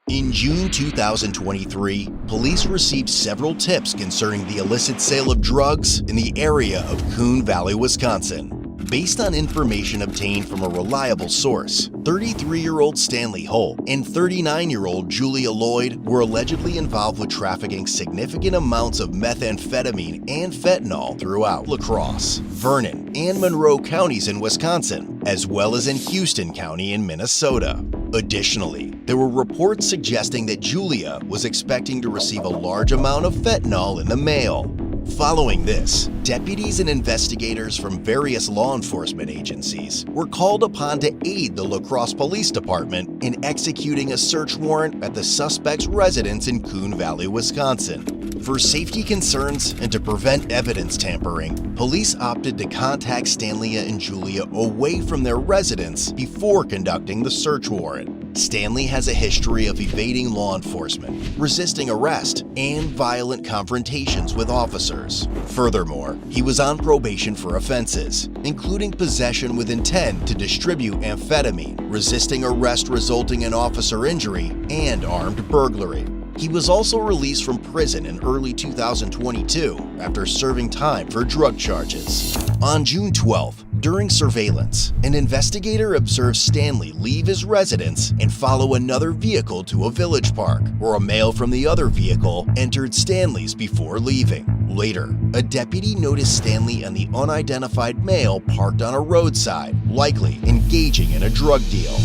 In June 2023, police received several tips concerning the illicit sale of drugs in the area of Coon Valley, Wisconsin. Based on information obtained from a reliable source, 33-year-old Stanley Holt and 39-year-old Julia Lloyd were allegedly involved with trafficking significant amounts of methamphetamine and fentanyl throughout La Crosse, Vernon, and Monroe counties in Wisconsin, as well as in Houston County in Minnesota. Additionally, there were reports suggesting that Julia was expecting to receive a large amount of fentanyl in the mail. Following this, deputies and investigators from various law enforcement agencies were called upon to aid the La Crosse Police Department in executing a search warrant at the suspect's residence in Coon Valley, Wisconsin. For safety concerns and to prevent evidence tampering, police opted to contact Stanley and Julia away from their residence before conducting the search warrant. Stanley has a history of evading law enforcement, resisting arrest, and violent confrontations with officers. Furthermore, he was on probation for offenses, including possession with intent to distribute amphetamine, resisting arrest resulting in officer injury, and armed burglary. He was also released from prison in early 2022 after serving time for drug charges. On June 12th, during surveillance, an investigator observed Stanley leave his residence and follow another vehicle to a village park, where a male from the other vehicle entered Stanley's before leaving. Later, a deputy noticed Stanley and the unidentified male parked on a roadside, likely engaging in a drug deal.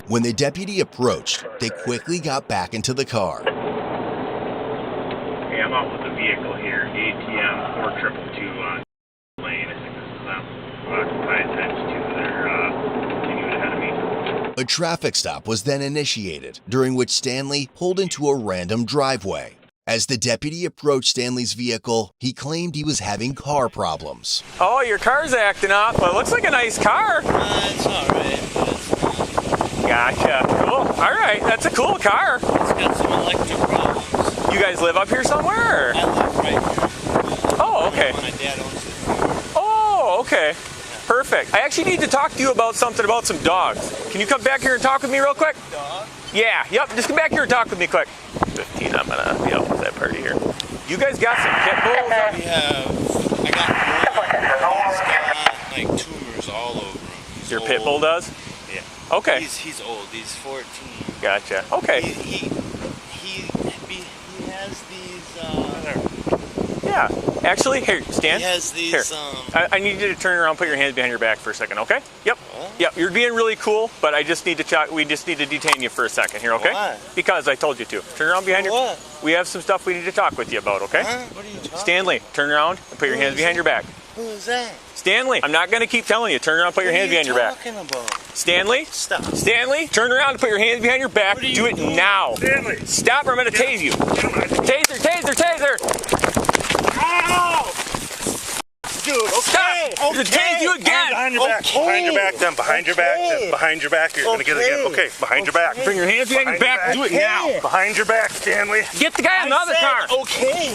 When the deputy approached, they quickly got back into the car. Hey, I'm out with the vehicle here, ATM 4222 lane. I think this is occupied ×2. They're continuing ahead of me. A traffic stop was then initiated, during which Stanley pulled into a random driveway. As the deputy approached Stanley's vehicle, he claimed he was having car problems. Oh, your car's acting up, but it looks like a nice car. It's alright. Gotcha. Cool. All right. That's a cool car. It's got some electric problems. You guys live up here somewhere? Or? I live right here. Oh, okay. My dad owns it. Oh, okay. Perfect. I actually need to talk to you about something about some dogs. Can you come back here and talk with me real quick? Dog? Yeah. Yep. Just come back here and talk with me quick. 15. I'm gonna be out with that party here. You guys got some pit bulls? We have. I got one. He's got like tumors all over him. He's Your old. pit bull does? Yeah. Okay. He's old. He's 14. Gotcha. Okay. He has these. Yeah. Actually, here, stand. He has these. Here. I need you to turn around, put your hands behind your back for a second, okay? Yep. What? Yep. You're being really cool, but I just need to we just need to detain you for a second here, okay? Why? Because I told you to. Turn around behind your. What? We have some stuff we need to talk with you about, okay? Huh? What are you talking? Stanley, turn around and put your hands behind your back. Who is that? Stanley, I'm not going to keep telling you. Turn around, put your hands behind your back. What are you talking about? Stanley? Stop. Stanley, turn around and put your hands behind your back. What are you Do it doing? now. Stanley! Stop or I'm going to tase you. Taser, taser, taser! Ow! Dude, okay. Stop! I'm going to tase you again! Behind your back. Behind your back, then. Behind your back. Then. Behind your back. You're going to get it again. Okay, behind your back. Bring your hands behind your back. Do it now. Behind your back, Stanley. Get the guy in the other car. Okay.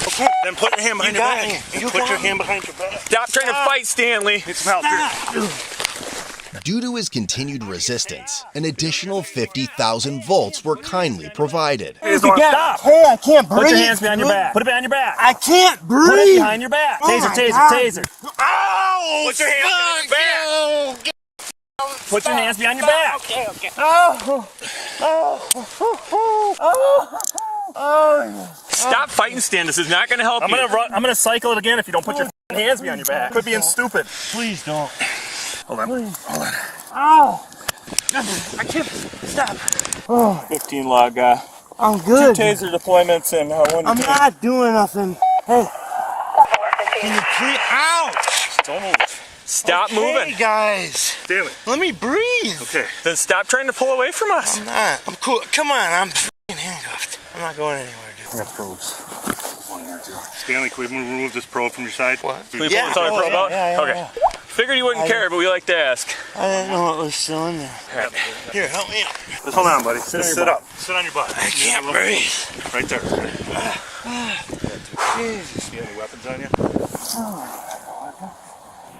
Okay, then put your hand behind your got back. me. You Put got your me. hand behind your back. Stop trying to fight, Stanley. Need some help here. Due to his continued resistance, an additional 50,000 volts were kindly provided. Stop. Hey, I can't breathe. Put your hands behind your back. Put it behind your back. I can't breathe. Put it behind your back. Oh Taser, my taser, God. taser. Ow! Put your hand behind your back. Put your hands behind your back. Okay. Stop fighting, Stan. This is not going to help I'm you. gonna run. I'm gonna cycle it again if you don't put your hands behind your back. Quit being stupid. Please don't. Hold on. Ow. I can't stop. Oh, 15 log. I'm 2 good. taser deployments and 1. I'm not doing nothing. Hey. Can you please? Ouch. Don't move. Stop moving. Hey, guys. Stanley. Let me breathe. Okay. Then stop trying to pull away from us. I'm not. I'm cool. Come on. I'm f***ing handcuffed. I'm not going anywhere, dude. I got probes. Stanley, can we remove this probe from your side? What? Can we pull this other probe out? Yeah, Okay. Figured you wouldn't care, but we like to ask. I didn't know what was still in there. Here, help me out. Just hold on, buddy. Just sit up. Sit on your butt. I can't breathe. Right there. Jesus. You have any weapons on you?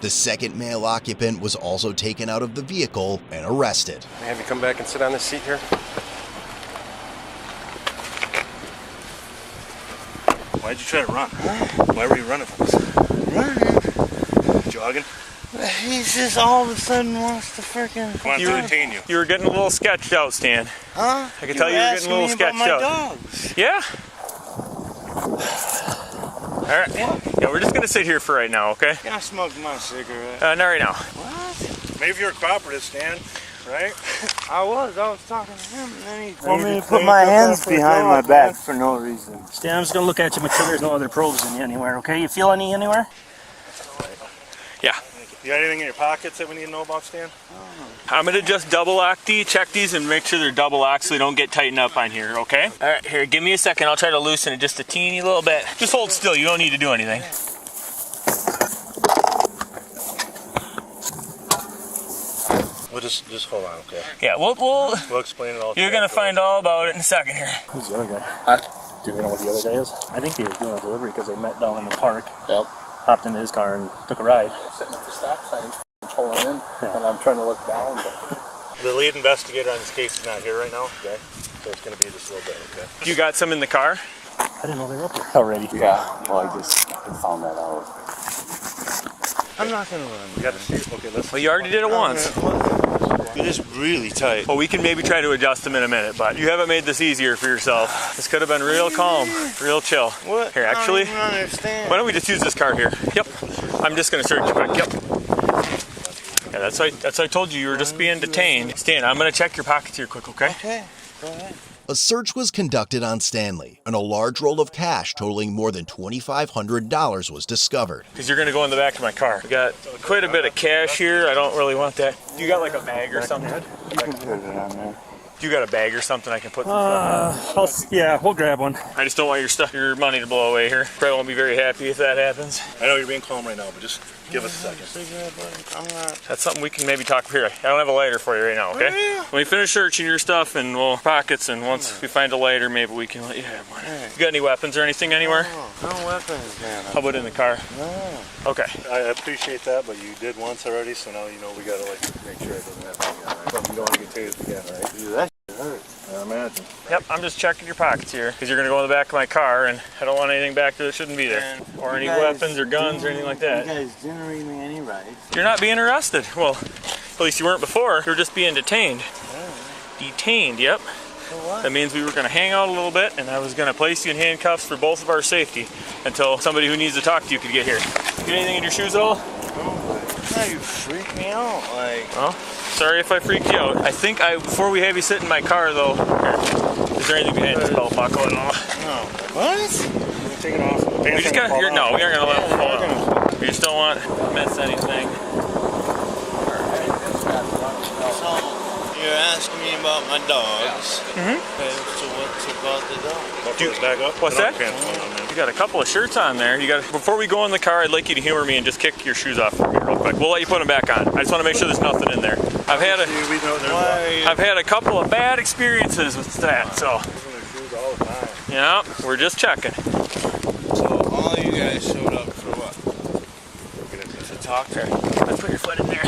The second male occupant was also taken out of the vehicle and arrested. Have you come back and sit on this seat here? Why'd you try to run? Why were you running from us? Running? Jogging? He's just all of a sudden wants to freaking... Come on, to detain you. You were getting a little sketched out, Stan. Huh? I can tell you were getting a little sketched out. Dogs. Yeah? All right. Yeah, we're just going to sit here for right now, okay? Yeah, I smoked my cigarette. Not right now. What? Maybe you're a cooperative, Stan, right? I was talking to him, and then he told me to put my hands behind my back for no reason. Stan, I'm just gonna look at you, make sure there's no other probes in you anywhere, okay? You feel any anywhere? Yeah. You got anything in your pockets that we need to know about, Stan? I'm going to just double lock check these and make sure they're double locked so they don't get tightened up on here, okay? All right, here, give me a second. I'll try to loosen it just a teeny little bit. Just hold still. You don't need to do anything. We'll just hold on, okay? Yeah, we'll explain it all. you're going to find all about it in a second here. Who's the other guy? Do we know what the other guy is? I think he was doing a delivery because they met down in the park. Yep. Hopped into his car and took a ride. Sitting at the stop sign, pulling in, and I'm trying to look down. But... The lead investigator on this case is not here right now, okay? So it's going to be just a little bit, okay? You got some in the car? I didn't know they were up here already. Yeah, well, I just found that out. I'm not gonna run. You got to see. Okay, let's. Well, you already did it once. It is really tight. Well, we can maybe try to adjust them in a minute, but you haven't made this easier for yourself. This could have been real calm, real chill. What? Here, actually, I don't even understand. why don't we just use this car here? Yep. I'm just going to search you quick. Yep. Yeah, that's why I told you were just being detained. Stan, I'm going to check your pockets here quick, okay? Okay, go ahead. A search was conducted on Stanley, and a large roll of cash totaling more than $2,500 was discovered. Because you're going to go in the back of my car. We got quite a bit of cash here. I don't really want that. You got like a bag or something? You can put it on there. You got a bag or something I can put? Yeah, we'll grab one. I just don't want your money to blow away here. Probably won't be very happy if that happens. I know you're being calm right now, but just give us a second. That's something we can maybe talk here. I don't have a lighter for you right now, okay? When we finish searching your stuff and we'll pockets, and once we find a lighter, maybe we can let you have one. You got any weapons or anything anywhere? No weapons, man. How about in the car? No. Okay. I appreciate that, but you did once already, so now you know we gotta make sure it doesn't happen again, right? You don't want to get tased again, right? Dude, that shit hurts. I imagine. Yep, I'm just checking your pockets here because you're going to go in the back of my car, and I don't want anything back there that shouldn't be there. Or any weapons or guns or anything like that. You guys didn't read me any rights. You're not being arrested. Well, at least you weren't before. You're just being detained. Detained, yep. For what? That means we were going to hang out a little bit, and I was going to place you in handcuffs for both of our safety until somebody who needs to talk to you could get here. Get anything in your shoes at all? Yeah, you freak me out. Like, Well, sorry if I freaked you out. I think before we have you sit in my car, though, here, is there anything behind this belt buckle at all? no. What? Take it off. We just got here. No, we aren't going to let it fall off. We just don't want to miss anything. So, you're asking me about my dogs. Mm-hmm. Okay, so what's about the dog? Dude, back up. What's Put on that? your pants on, man. You got a couple of shirts on there. Before we go in the car, I'd like you to humor me and just kick your shoes off for me real quick. We'll let you put them back on. I just want to make sure there's nothing in there. I've had a couple of bad experiences with that, so. All the time. Yeah, we're just checking. So, all you guys showed up for what? To talk to me? Let's put your foot in there.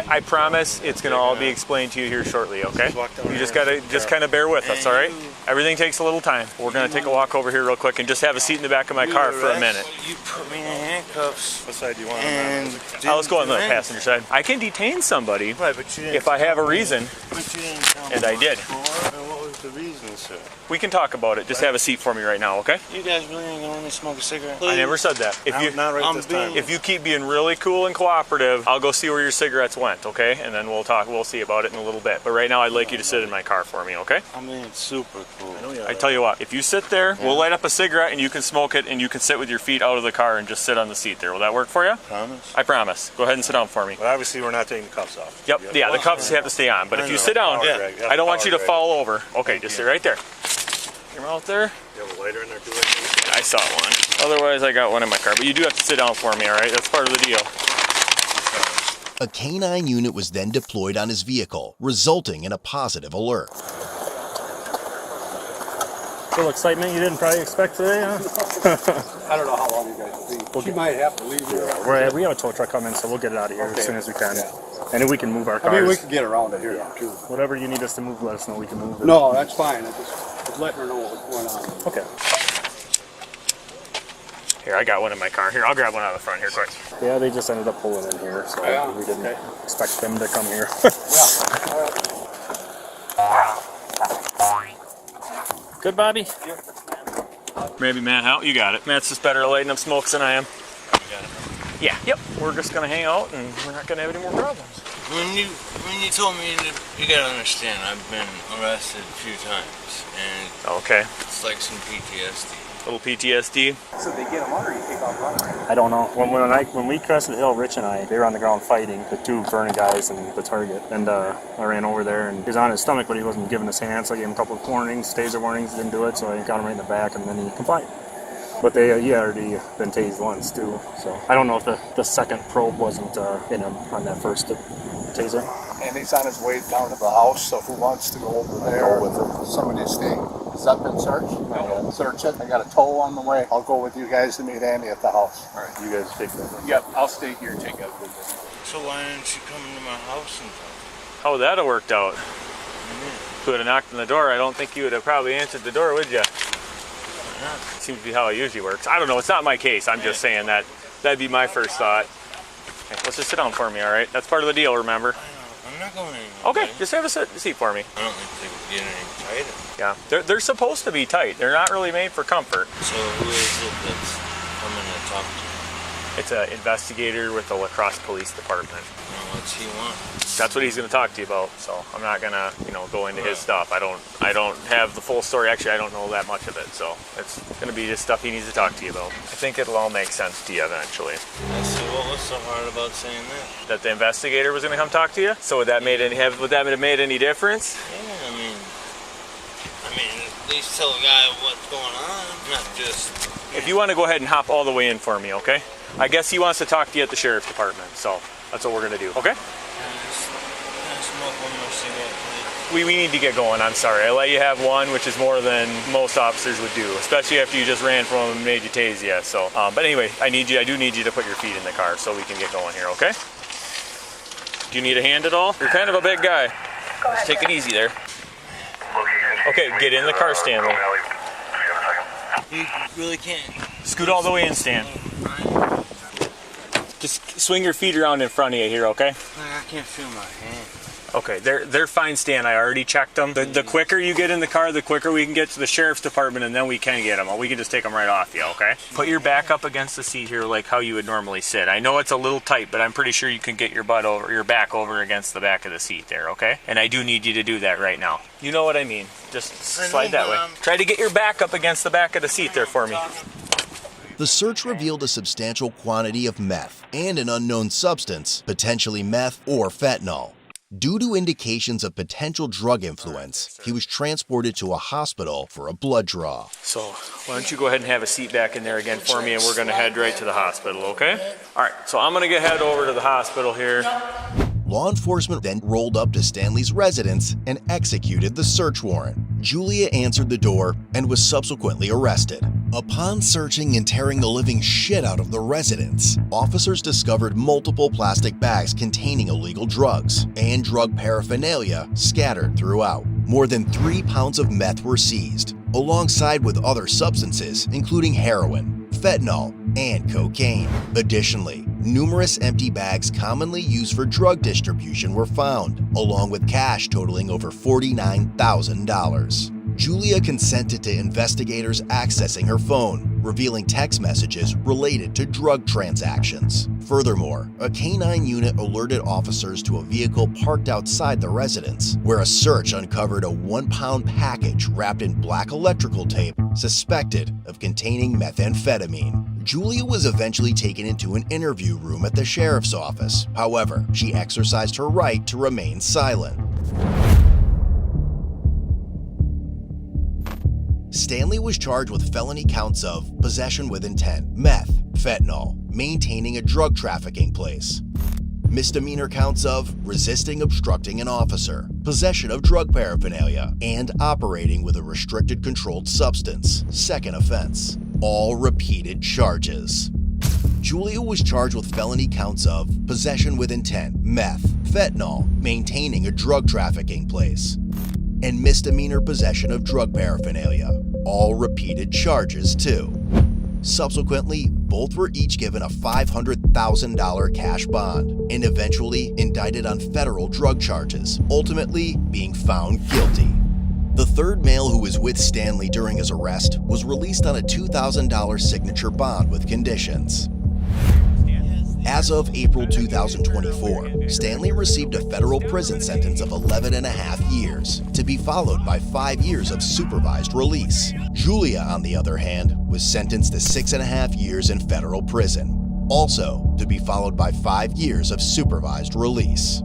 I promise it's going to all be explained to you here shortly, okay? You just got to kind of bear with us, all right? Everything takes a little time. We're going to take a walk over here real quick and just have a seat in the back of my car for a minute. You put me in handcuffs. What side do you want And on that? Let's go on the passenger side. I can detain somebody Right, but you didn't if I have a reason, But you didn't tell me and I what did. for, and what was the reason, sir? We can talk about it. Just have a seat for me right now, okay? You guys really ain't gonna let me smoke a cigarette? I never said that. Not right this time. If you keep being really cool and cooperative, I'll go see where your cigarettes went, okay? And then we'll see about it in a little bit. But right now, I'd like you to sit in my car for me, okay? I mean, it's super cool. I tell you what, if you sit there, we'll light up a cigarette and you can smoke it, and you can sit with your feet out of the car and just sit on the seat there. Will that work for you? Promise? I promise. Go ahead and sit down for me. But obviously, we're not taking the cuffs off. Yep, yeah, the cuffs have to stay on. But if you sit down, I don't want you to fall over. Okay, just sit right there. Your mouth there. You have a lighter in there too? I saw one. Otherwise, I got one in my car. But you do have to sit down for me, all right? That's part of the deal. A canine unit was then deployed on his vehicle, resulting in a positive alert. Little excitement you didn't probably expect today, huh? I don't know how long you guys will be. She might have to leave here. We have a tow truck coming, so we'll get it out of here as soon as we can. Yeah. And then we can move our cars. I mean, we can get around it here too. Whatever you need us to move, let us know. We can move it. No, that's fine. I just letting her know what's going on. Okay. Here, I got one in my car. Here, I'll grab one out of the front here quick. Yeah, they just ended up pulling in here, so we didn't expect them to come here. Good, Bobby? Maybe Matt, how? You got it. Matt's just better at lighting up smokes than I am. You got it. Yeah, yep. We're just gonna hang out and we're not gonna have any more problems. When you told me that, you gotta understand, I've been arrested a few times, and Okay. it's like some PTSD. Little PTSD. So they get them on or you take off running? I don't know. When we crested the hill, Rich and I, they were on the ground fighting, the two Vernon guys and the target. And I ran over there and he was on his stomach, but he wasn't giving us hands. So I gave him a couple of warnings, taser warnings, didn't do it. So I got him right in the back and then he complied. But he had already been tased once too. So I don't know if the second probe wasn't in him on that first taser. And he's on his way down to the house, so who wants to go over there with somebody's thing? Has that been searched? No. Search it. I got a tow on the way. I'll go with you guys to meet Andy at the house. All right, you guys take that. Yep, I'll stay here and take up with you. So why didn't you come into my house and talk? How would that have worked out? If you would have knocked on the door, I don't think you would have probably answered the door, would you? Seems to be how it usually works. I don't know. It's not my case. I'm just saying that'd be my first thought. Okay, let's just sit down for me, all right? That's part of the deal, remember? I'm not going anywhere. Okay, just have a seat for me. I don't think they would get any tighter. Yeah, they're supposed to be tight. They're not really made for comfort. So who is it that's coming to talk to you? It's an investigator with the La Crosse Police Department. What's he want? That's what he's going to talk to you about. So I'm not going to, go into his stuff. I don't have the full story. Actually, I don't know that much of it. So it's going to be just stuff he needs to talk to you about. I think it'll all make sense to you eventually. I said, what was so hard about saying that? That the investigator was going to come talk to you. So would that have made any difference? Yeah, I mean, at least tell a guy what's going on, not just. If you want to go ahead and hop all the way in for me, okay? I guess he wants to talk to you at the sheriff's department. So that's what we're going to do, okay? Can I smoke one more cigarette, please? We need to get going. I'm sorry. I let you have one, which is more than most officers would do, especially after you just ran from them and made you tase you. So, but anyway, I do need you to put your feet in the car so we can get going here, okay? Do you need a hand at all? You're kind of a big guy. Just take it easy there. Okay, get in the car, Stanley. You really can't. Scoot all the way in, Stan. Just swing your feet around in front of you here, okay? I can't feel my hand. Okay, they're fine, Stan. I already checked them. The quicker you get in the car, the quicker we can get to the sheriff's department, and then we can get them. We can just take them right off you, okay? Put your back up against the seat here like how you would normally sit. I know it's a little tight, but I'm pretty sure you can get your back over against the back of the seat there, okay? And I do need you to do that right now. You know what I mean. Just slide that way. Try to get your back up against the back of the seat there for me. The search revealed a substantial quantity of meth and an unknown substance, potentially meth or fentanyl. Due to indications of potential drug influence, he was transported to a hospital for a blood draw. So why don't you go ahead and have a seat back in there again for me, and we're going to head right to the hospital, okay? All right, so I'm going to head over to the hospital here. Law enforcement then rolled up to Stanley's residence and executed the search warrant. Julia answered the door and was subsequently arrested. Upon searching and tearing the living shit out of the residence, officers discovered multiple plastic bags containing illegal drugs and drug paraphernalia scattered throughout. More than 3 pounds of meth were seized, alongside with other substances including heroin, fentanyl, and cocaine. Additionally, numerous empty bags commonly used for drug distribution were found, along with cash totaling over $49,000. Julia consented to investigators accessing her phone, revealing text messages related to drug transactions. Furthermore, a canine unit alerted officers to a vehicle parked outside the residence, where a search uncovered a 1-pound package wrapped in black electrical tape suspected of containing methamphetamine. Julia was eventually taken into an interview room at the sheriff's office. However, she exercised her right to remain silent. Stanley was charged with felony counts of possession with intent, meth, fentanyl, maintaining a drug trafficking place, misdemeanor counts of resisting obstructing an officer, possession of drug paraphernalia, and operating with a restricted controlled substance, second offense. All repeated charges. Julia was charged with felony counts of possession with intent, meth, fentanyl, maintaining a drug trafficking place, and misdemeanor possession of drug paraphernalia. All repeated charges too. Subsequently, both were each given a $500,000 cash bond and eventually indicted on federal drug charges, ultimately being found guilty. The third male who was with Stanley during his arrest was released on a $2,000 signature bond with conditions. As of April 2024, Stanley received a federal prison sentence of 11.5 years, to be followed by 5 years of supervised release. Julia, on the other hand, was sentenced to 6.5 years in federal prison, also to be followed by 5 years of supervised release.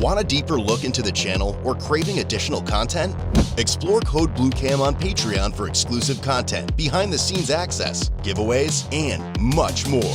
Want a deeper look into the channel or craving additional content? Explore code BlueCam on Patreon for exclusive content, behind-the-scenes access, giveaways, and much more.